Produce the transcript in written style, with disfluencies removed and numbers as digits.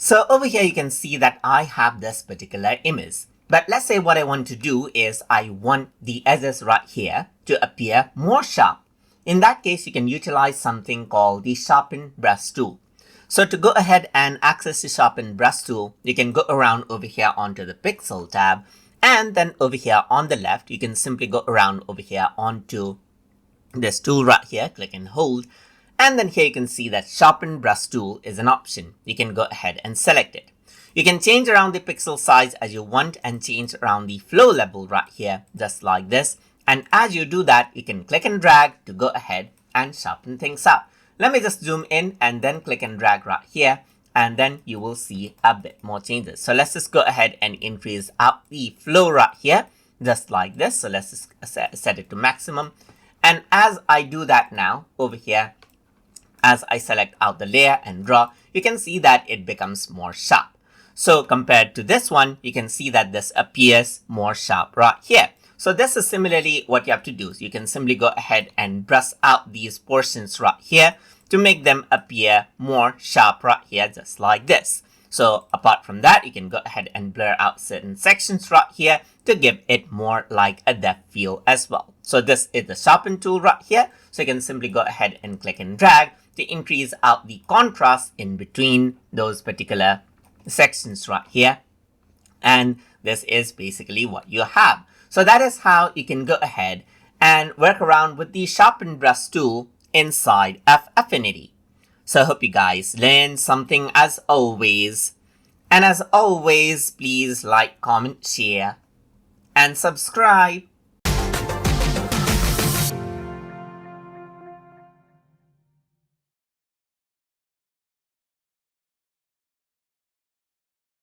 So over here, you can see that I have this particular image. But let's say what I want to do is I want the edges right here to appear more sharp. In that case, you can utilize something called the Sharpen Brush Tool. So to go ahead and access the Sharpen Brush Tool, you can go around over here onto the Pixel tab. And then over here on the left, you can simply go around over here onto this tool right here, click and hold. And then here you can see that Sharpen Brush Tool is an option. You can go ahead and select it. You can change around the pixel size as you want and change around the flow level right here, just like this. And as you do that, you can click and drag to go ahead and sharpen things up. Let me just zoom in and then click and drag right here. And then you will see a bit more changes. So let's just go ahead and increase up the flow right here, just like this. So let's just set it to maximum. And as I do that now over here, as I select out the layer and draw, you can see that it becomes more sharp. So compared to this one, you can see that this appears more sharp right here. So this is similarly what you have to do. So you can simply go ahead and brush out these portions right here to make them appear more sharp right here, just like this. So apart from that, you can go ahead and blur out certain sections right here to give it more like a depth feel as well. So this is the Sharpen tool right here. So you can simply go ahead and click and drag to increase out the contrast in between those particular sections right here. And this is basically what you have. So that is how you can go ahead and work around with the Sharpen Brush tool inside of Affinity. So I hope you guys learned something as always. And as always, please like, comment, share, and subscribe.